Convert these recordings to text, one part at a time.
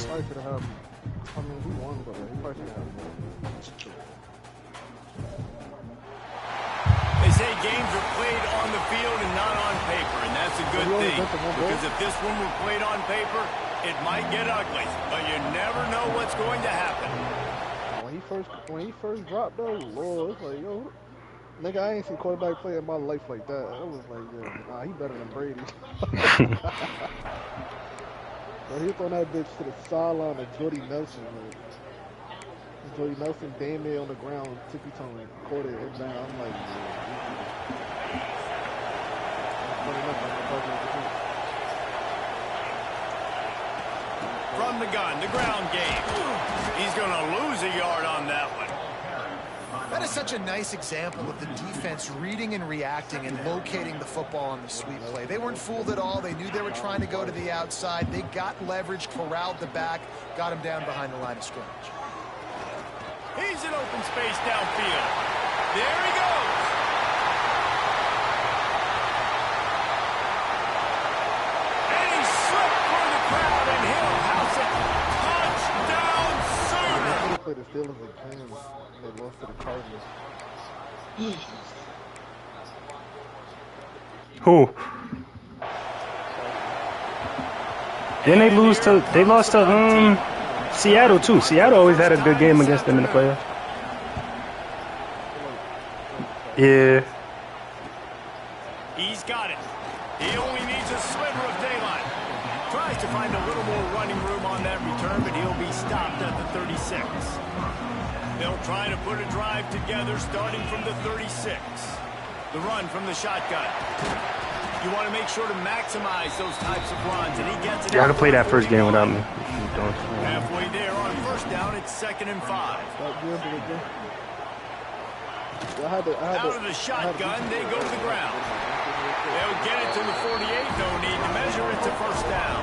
probably should have. I mean, he won, but he probably should have more. They say games are played on the field and not on paper, and that's a good thing. Because if this one were played on paper, it might get ugly, but you never know what's going to happen. When he first dropped though, Lord, it's like, yo, nigga, I ain't seen quarterback play in my life like that. I was like, yeah, nah, he better than Brady. So he throwing that bitch to the sideline of Jordy Nelson. Like, Jordy Nelson damn near on the ground, tippy-toeing, caught it inbound. I'm like, From the gun, the ground game. He's going to lose a yard on that one. That is such a nice example of the defense reading and reacting and locating the football on the sweep play. They weren't fooled at all. They knew they were trying to go to the outside. They got leverage, corralled the back, got him down behind the line of scrimmage. He's in open space downfield. There he goes. And he slipped through the crowd, and he'll house it. Touchdown, Sooner. They played the Steelers again. They lost to the Cardinals. Who? Then they lost to Seattle too. Seattle always had a good game against them in the playoffs. Yeah. He's got it. He only needs a sliver of daylight. Tries to find a little more running room on that return, but he'll be stopped at the 36. They'll try to put a drive together starting from the 36. The run from the shotgun. You want to make sure to maximize those types of runs, and he gets it. You gotta play that first game without me. Halfway there on first down, it's 2nd and 5. Out of the shotgun, they go to the ground. They'll get it to the 48, no need to measure it to first down.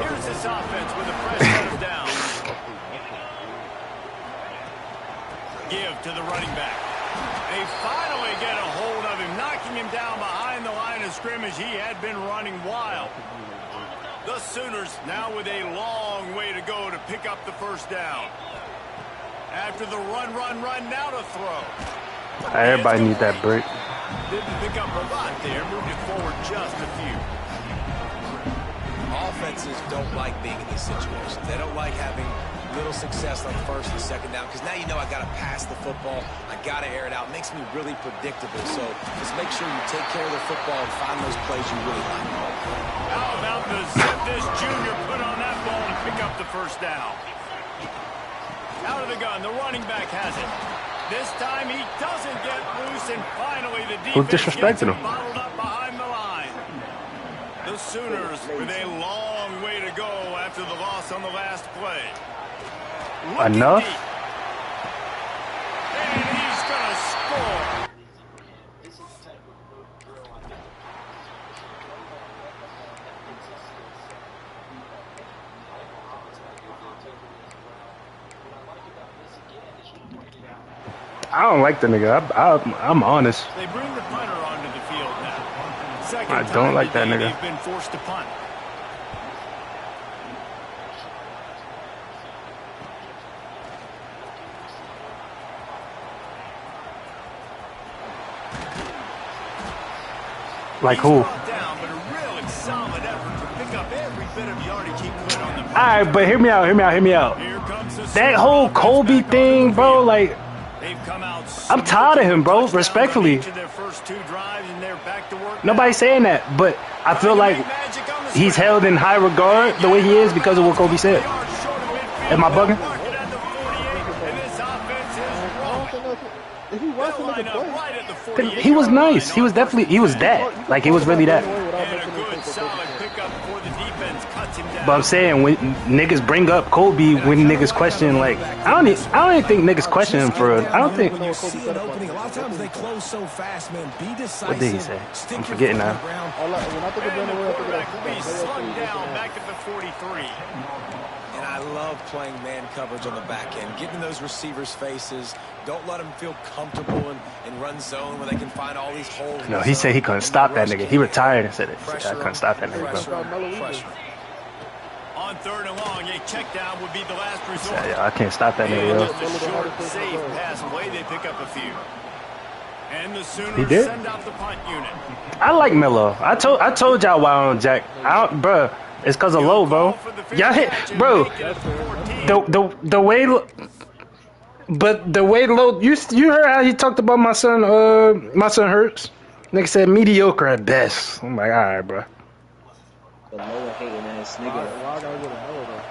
Here's this offense with a fresh set of downs. Give to the running back. They finally get a hold of him, knocking him down behind the line of scrimmage. He had been running wild. The Sooners now with a long way to go to pick up the first down. After the run, now to throw. Everybody needs that break. Didn't pick up a lot there, moved it forward just a few. Offenses don't like being in these situations. They don't like having little success like first and second down, because now you know I got to pass the football. I got to air it out. It makes me really predictable. So just make sure you take care of the football and find those plays you really like. How about the zip this junior put on that ball to pick up the first down? Out of the gun, the running back has it. This time he doesn't get loose, and finally the defense gets him bottled up behind the line. The Sooners with a long way to go after the loss on the last play. Enough? And he's going to score. I don't like the nigga. I'm honest. They bring the punter onto the field now. Second I don't like that nigga. They've been forced to punt. Like who? Alright, but hear me out. That whole Kobe thing, bro, like, I'm tired of him, bro, respectfully. Nobody's saying that, but I feel like he's held in high regard the way he is because of what Kobe said. Am I bugging? He was nice. He was definitely, he was that. Like, he was really that. But I'm saying, when niggas bring up Kobe, when niggas question, like, I don't even think niggas question him for real. I don't think. What did he say? I'm forgetting now. And I love playing man coverage on the back end, getting those receivers' faces. Don't let them feel comfortable in run zone where they can find all these holes. No, he said he couldn't stop that nigga. He retired and said it. I couldn't stop that nigga, bro. On 3rd and long, a check down would be the last resort. I can't stop that nigga, And yo. just a short, safe pass play, they pick up a few. And the Sooners did? send out the punt unit. I like Miller. I told y'all why I don't jack. Bruh, it's cause of low, bro. Y'all hit, bro. The way, but the way low. You heard how he talked about my son Hurts. Nigga said mediocre at best. I'm like, all right, bro. The lower hating ass nigga. Why I gotta go to Miller though?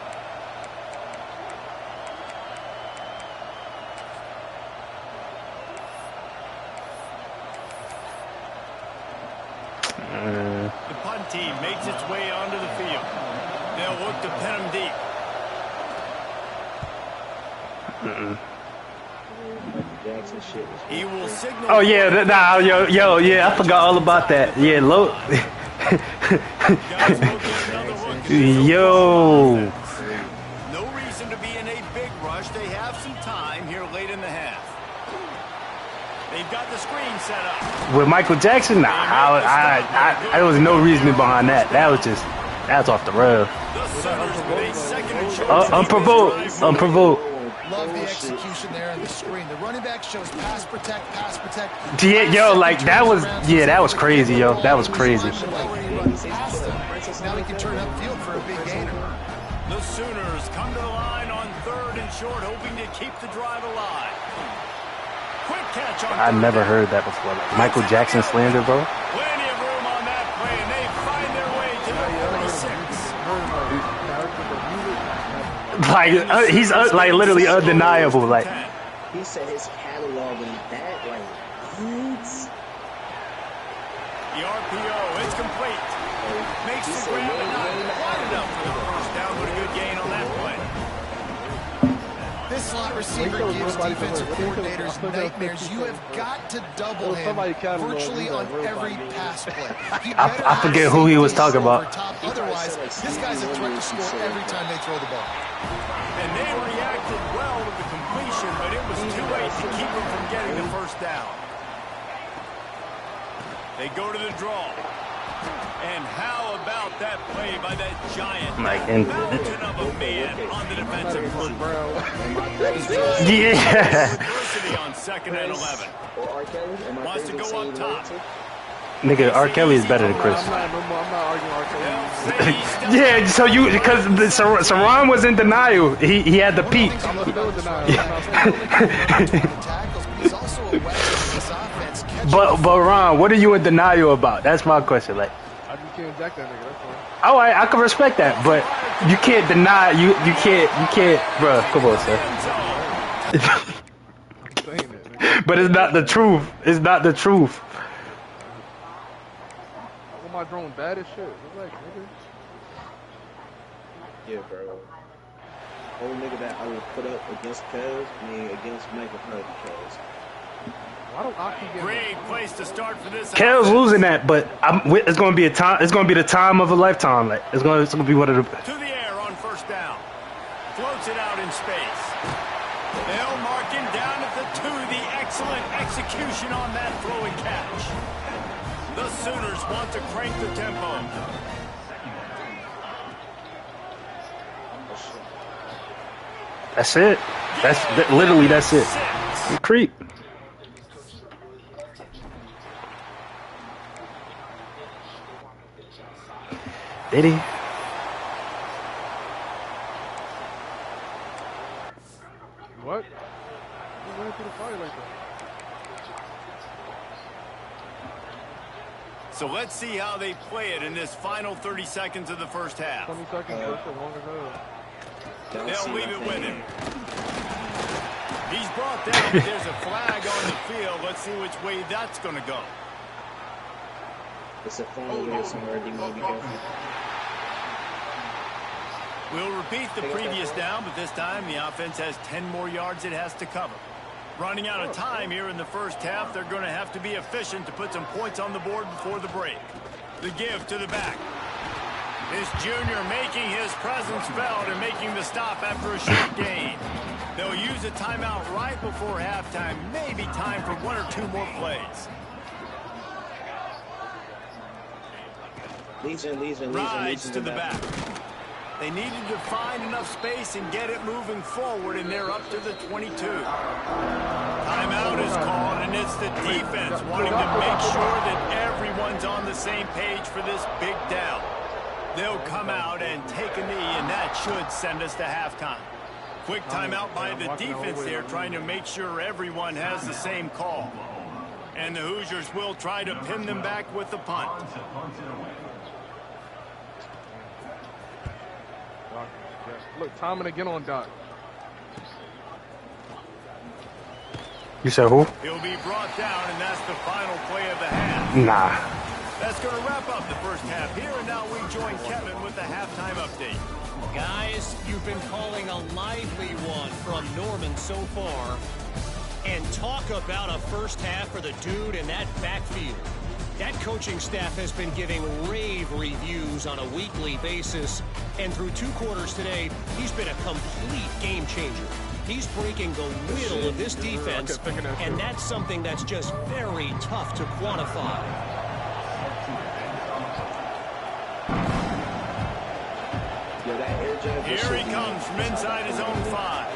The punt team makes its way onto the field. They'll look to pin him deep. Jackson shit. He will signal. Oh yeah, nah, yo, yeah, I forgot all about that. Yeah, low. Guys will get another look. Yo. No reason to be in a big rush. They have some time here late in the half. They've got the screen set up. With Michael Jackson, nah, there was no reasoning behind that. That's off the rail. The Sooners with a second and short. Unprovoked. Love the execution there on the screen. The running back shows pass protect. Yeah, yo, like that was crazy, yo. That was crazy. Now he can turn upfield for a big gainer. The Sooners come to the line on 3rd and short, hoping to keep the drive alive. Quick catch on I never heard that before. Like, Michael Jackson slander, bro. Plenty of room on that play, and they find their way to the 46. Like he's like literally undeniable. Like He said his catalog and that, like, what? The RPO is complete. Makes the grab and not quite enough for the first down, but a good gain on that play. This slot receiver gives defensive coordinators nightmares. You have got to double him virtually on every pass play. I forget who he was talking about. Otherwise, this guy's a threat to score every time they throw the ball. And they reacted well to the completion, but it was too late to keep them from getting the first down. They go to the draw. And how about that play by that giant mountain of a man on the defensive front? Yeah. Adversity on 2nd and 11. Wants to go up top. Nigga, R. Kelly is better than Chris. I'm not arguing R. Kelly. Yeah, so because Saran was in denial. He had the peak. I'm still denying. But Ron, what are you in denial about? That's my question. Like, I just can't jack that nigga. That's all. all right, I can respect that, but you can't deny. You can't, bro. Come on, sir. I'm saying that, nigga. But it's not the truth. It's not the truth. What am I throwing bad as shit? What's like, nigga? Yeah, bro. Only nigga that I would put up against Cuz, against Michael Hurd because. Why don't Aki get Great place to start for this. Kel's losing that, but it's going to be a time. It's going to be the time of a lifetime. Like it's going to be one of the. To the air on first down. Floats it out in space. They'll mark him down at the 2. The excellent execution on that throw and catch. The Sooners want to crank the tempo. That's it. Literally that's it. You creep. Did he? what? You ran through the fire like that. So let's see how they play it in this final 30 seconds of the first half. 20 seconds, that's as long as hell. They'll leave it with him. He's brought down, but there's a flag on the field. Let's see which way that's going to go. It's a phone where somewhere they may be going. We'll repeat the previous down, but this time the offense has 10 more yards it has to cover. Running out of time here in the first half, they're going to have to be efficient to put some points on the board before the break. The give to the back. This junior making his presence felt and making the stop after a short gain. They'll use a timeout right before halftime, maybe time for 1 or 2 more plays. Legion. Rides to the back. They needed to find enough space and get it moving forward, and they're up to the 22. Timeout is called, and it's the defense wanting to make sure that everyone's on the same page for this big down. They'll come out and take a knee, and that should send us to halftime. Quick timeout by the defense there, trying to make sure everyone has the same call. And the Hoosiers will try to pin them back with the punt. Look, timing again on Doc. You said who? He'll be brought down, and that's the final play of the half. Nah. That's going to wrap up the first half here, and now we join Kevin with the halftime update. Guys, you've been calling a lively one from Norman so far. And talk about a first half for the dude in that backfield. That coaching staff has been giving rave reviews on a weekly basis. And through 2 quarters today, he's been a complete game changer. He's breaking the will of this defense, and that's something that's just very tough to quantify. Here he comes from inside his own 5.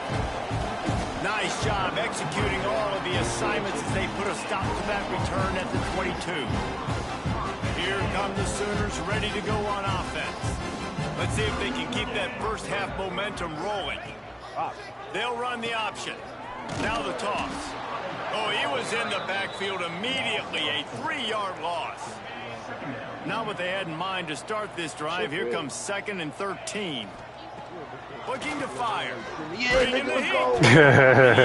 Nice job executing all of the assignments as they put a stop to that return at the 22. Here come the Sooners ready to go on offense. Let's see if they can keep that first half momentum rolling. They'll run the option. Now the toss. Oh, he was in the backfield immediately. A 3-yard loss. Not what they had in mind to start this drive. Here comes 2nd and 13. Looking to fire. Bringing the heat. He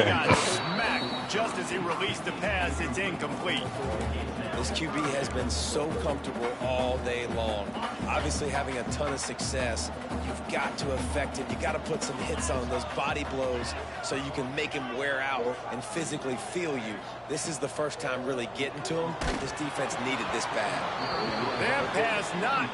got smacked just as he released the pass. It's incomplete. This QB has been so comfortable all day long. Obviously having a ton of success. You've got to affect it. You got to put some hits on those body blows so you can make him wear out and physically feel you. This is the first time really getting to him. This defense needed this bad. That pass not...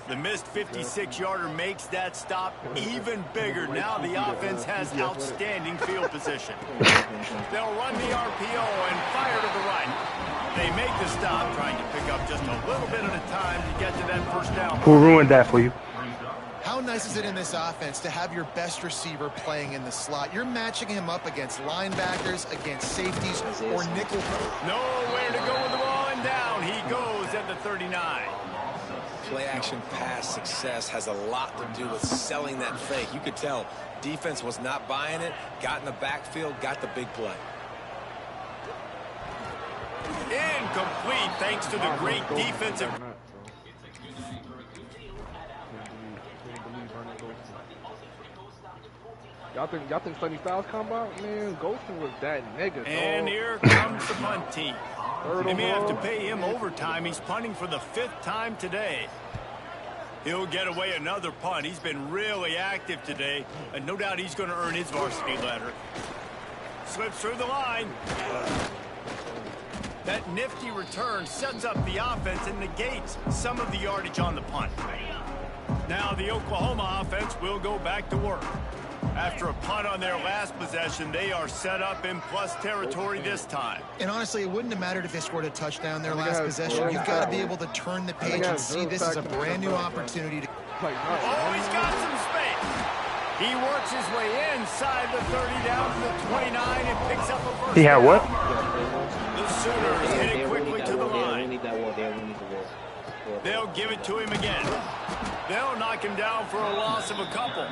The missed 56-yarder makes that stop even bigger. Now the offense has outstanding field position. They'll run the RPO and fire to the right. They make the stop, trying to pick up just a little bit at a time to get to that first down. Who ruined that for you? How nice is it in this offense to have your best receiver playing in the slot? You're matching him up against linebackers, against safeties, or nickel. Nowhere to go with the ball, and down he goes at the 39. Play-action pass success has a lot to do with selling that fake. You could tell defense was not buying it, got in the backfield, got the big play. Incomplete thanks to the great defensive... Y'all think Sonny Styles come out? Man, Golston was that nigga. And dog. here comes the punt team. They may have to pay him overtime. He's punting for the 5th time today. He'll get away another punt. He's been really active today, and no doubt he's going to earn his varsity letter. Slips through the line. That nifty return sets up the offense and negates some of the yardage on the punt. Now the Oklahoma offense will go back to work. After a punt on their last possession, they are set up in plus territory this time. And honestly, it wouldn't have mattered if they scored a touchdown their last possession. You've got to be able to turn the page and see this as a brand new opportunity to... Oh, he's got some space. He works his way inside the 30 down to the 29 and picks up a first. He had what? The Sooners heading quickly to the line. They'll give it to him again. They'll knock him down for a loss of a couple.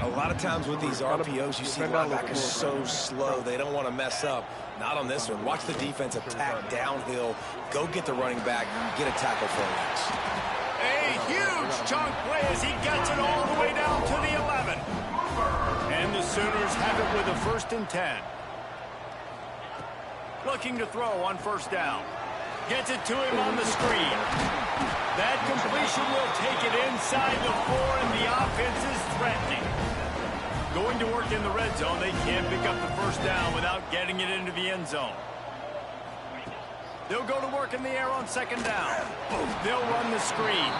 A lot of times with these RPOs, you see linebackers so slow, they don't want to mess up. Not on this one. Watch the defense attack downhill, go get the running back, get a tackle for a loss. A huge chunk play as he gets it all the way down to the 11. And the Sooners have it with a 1st and 10. Looking to throw on 1st down. Gets it to him on the screen. That completion will take it inside the 4, and the offense is threatening. Going to work in the red zone, they can't pick up the 1st down without getting it into the end zone. They'll go to work in the air on second down. They'll run the screen.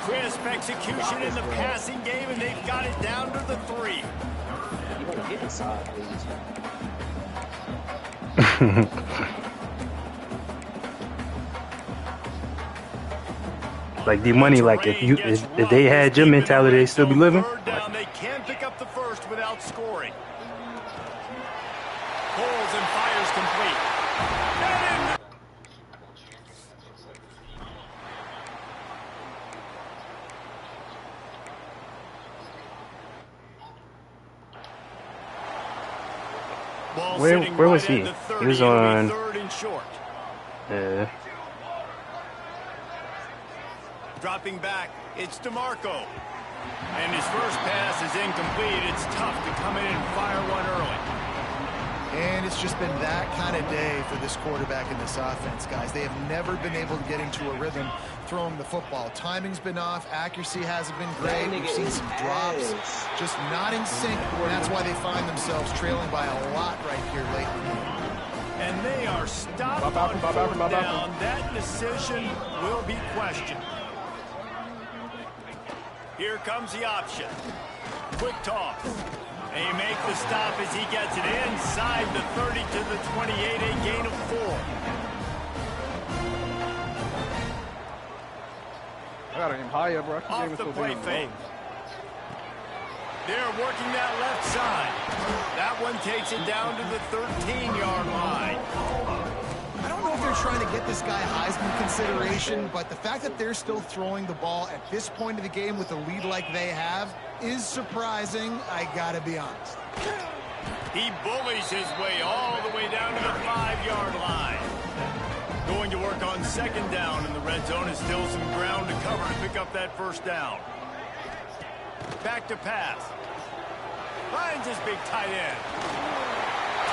Crisp execution in the passing game, and they've got it down to the 3. You want to get inside, please. Like D-Money, like if they had your mentality, they still be living. Down, they can pick up the first without scoring. Pulls and fires complete. Where was he? He was on. Third and short. Yeah. Dropping back, it's DeMarco. And his first pass is incomplete. It's tough to come in and fire one early. And it's just been that kind of day for this quarterback in this offense, guys. They have never been able to get into a rhythm throwing the football. Timing's been off. Accuracy hasn't been great. We've seen some drops, just not in sync. And that's why they find themselves trailing by a lot right here late in the game. And they are stopped on fourth down. That decision will be questioned. Here comes the option. Quick toss. They make the stop as he gets it inside the 30 to the 28, a gain of 4. I got him higher, bro. Off the play fake. They're working that left side. That one takes it down to the 13-yard line. I don't know if they're trying to get this guy Heisman consideration, but the fact that they're still throwing the ball at this point of the game with a lead like they have is surprising, I gotta be honest. He bullies his way all the way down to the 5-yard line. Going to work on second down in the red zone is still some ground to cover to pick up that first down. Back to pass. Finds his big tight end.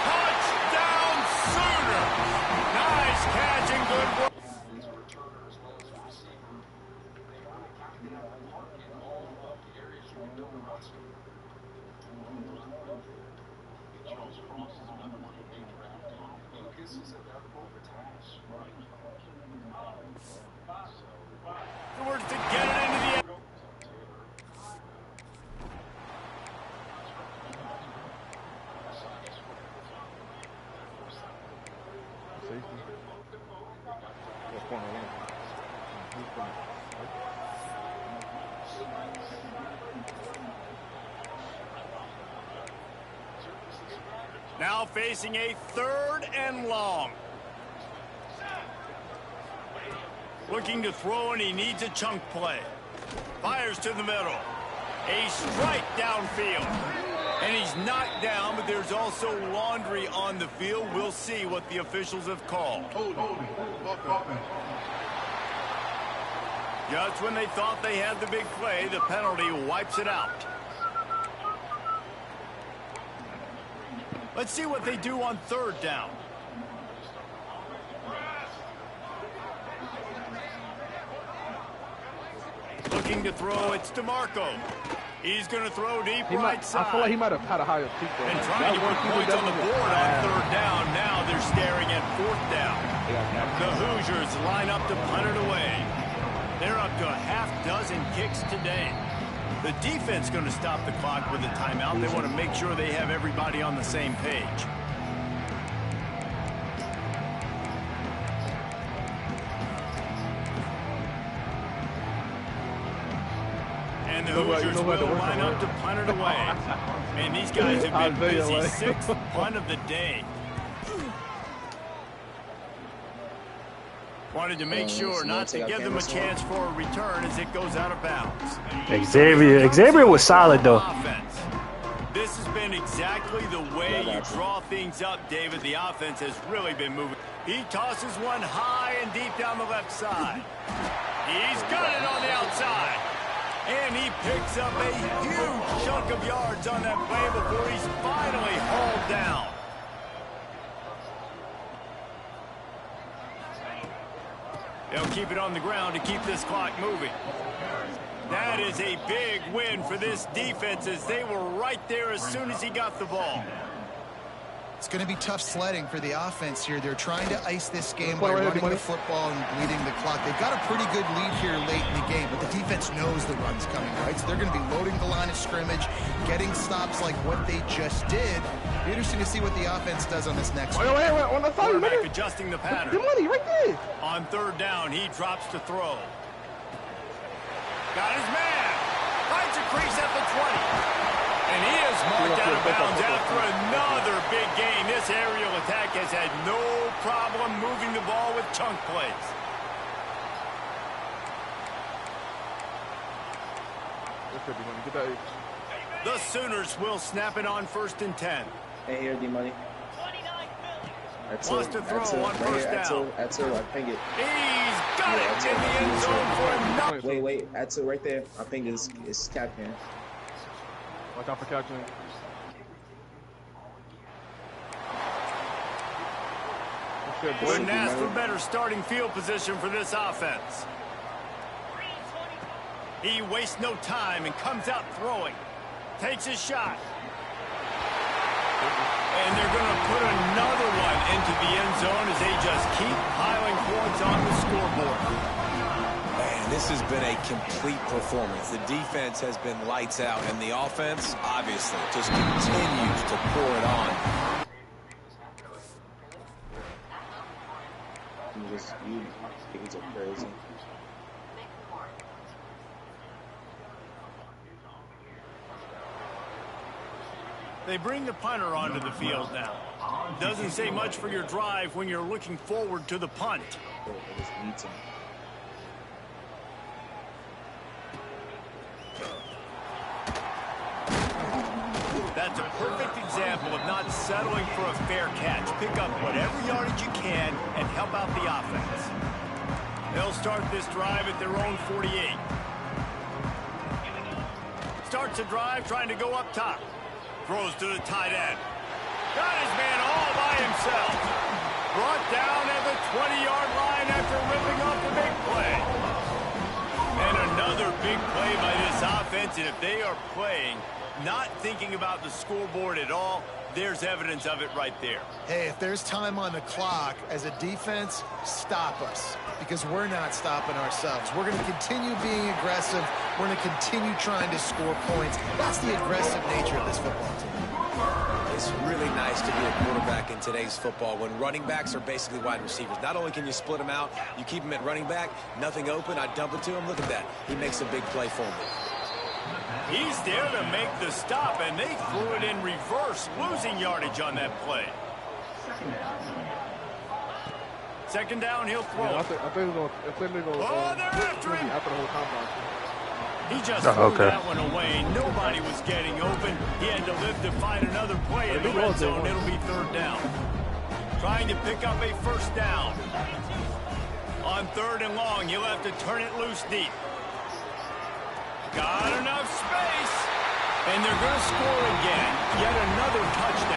Touchdown Sooners! Nice catch and good work. Towards to get it into the end. Now facing a 3rd and long. Looking to throw, and he needs a chunk play. Fires to the middle. A strike downfield. And he's knocked down, but there's also laundry on the field. We'll see what the officials have called. Just when they thought they had the big play, the penalty wipes it out. Let's see what they do on 3rd down. Looking to throw, it's DeMarco. He's going to throw deep right side. I feel like he might have had a higher peak. And trying to put points on the board on 3rd down. Now they're staring at 4th down. The Hoosiers line up to punt it away. They're up to a half-dozen kicks today. The defense going to stop the clock with a timeout. They want to make sure they have everybody on the same page. And the Hoosiers will line up to punt it away. Man, these guys have been busy. 6th punt of the day. Wanted to make sure not to give them a chance for a return as it goes out of bounds. Xavier was solid, though. Offense. This has been exactly the way you draw things up, David. The offense has really been moving. He tosses one high and deep down the left side. He's got it on the outside. And he picks up a huge chunk of yards on that play before he's finally hauled down. They'll keep it on the ground to keep this clock moving. That is a big win for this defense as they were right there as soon as he got the ball. It's going to be tough sledding for the offense here. They're trying to ice this game by running the football and bleeding the clock. They've got a pretty good lead here late in the game, but the defense knows the run's coming, right? So they're going to be loading the line of scrimmage, getting stops like what they just did. Be interesting to see what the offense does on this next one. On the side, quarterback adjusting the pattern. Good money right there. On third down, he drops to throw. Got his man. Finds a crease at the 20. And he is marked out of bounds after another big gain. This aerial attack has had no problem moving the ball with chunk plays. The Sooners will snap it on 1st and 10. Hey, here, D-Money. Wants to throw on first down. Atsu, I ping it. He's got it in the end zone for another. Wait, Atsu, right there. I ping it. It's captain. Watch out for catching. Wouldn't ask for better starting field position for this offense. He wastes no time and comes out throwing. Takes his shot. And they're going to put another one into the end zone as they just keep piling points on the scoreboard. Man, this has been a complete performance. The defense has been lights out, and the offense, obviously, just continues to pour it on. You things are crazy. They bring the punter onto the field now. Doesn't say much for your drive when you're looking forward to the punt. That's a perfect example of not settling for a fair catch. Pick up whatever yardage you can and help out the offense. They'll start this drive at their own 48. Starts a drive trying to go up top. Throws to the tight end. Got his man all by himself. Brought down at the 20-yard line after ripping off the big play. And another big play by this offense, and if they are playing not thinking about the scoreboard at all, there's evidence of it right there. Hey, if there's time on the clock, as a defense, stop us. Because we're not stopping ourselves. We're going to continue being aggressive. We're going to continue trying to score points. That's the aggressive nature of this football team. It's really nice to be a quarterback in today's football when running backs are basically wide receivers. Not only can you split them out, you keep them at running back, nothing open, I dump it to him. Look at that. He makes a big play for me. He's there to make the stop, and they threw it in reverse, losing yardage on that play. Second down, he'll throw. Yeah, I think they're going they're after him. After the whole combine. He just threw that one away. Nobody was getting open. He had to live to find another play in the red zone. It'll be third down. Trying to pick up a first down. On third and long, he'll have to turn it loose deep. Got enough space. And they're going to score again. Yet another touchdown.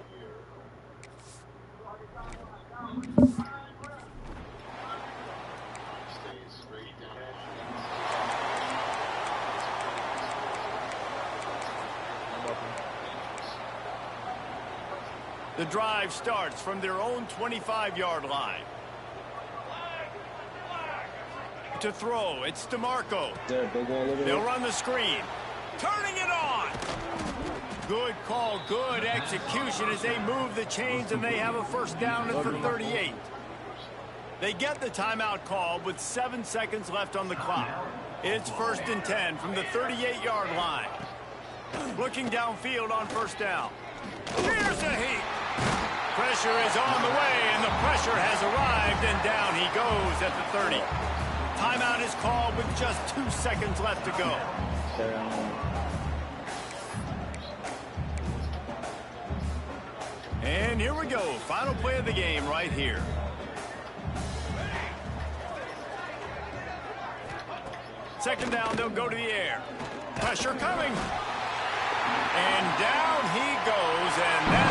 The drive starts from their own 25-yard line. To throw, it's DeMarco. They'll run the screen. Turning it on. Good call, good execution as they move the chains, and they have a first down at the 38. They get the timeout call with 7 seconds left on the clock. It's 1st and 10 from the 38-yard line. Looking downfield on first down. Here's a heat. Pressure is on the way, and the pressure has arrived, and down he goes at the 30. Timeout is called with just 2 seconds left to go. And here we go. Final play of the game right here. Second down, they'll go to the air. Pressure coming. And down he goes, and that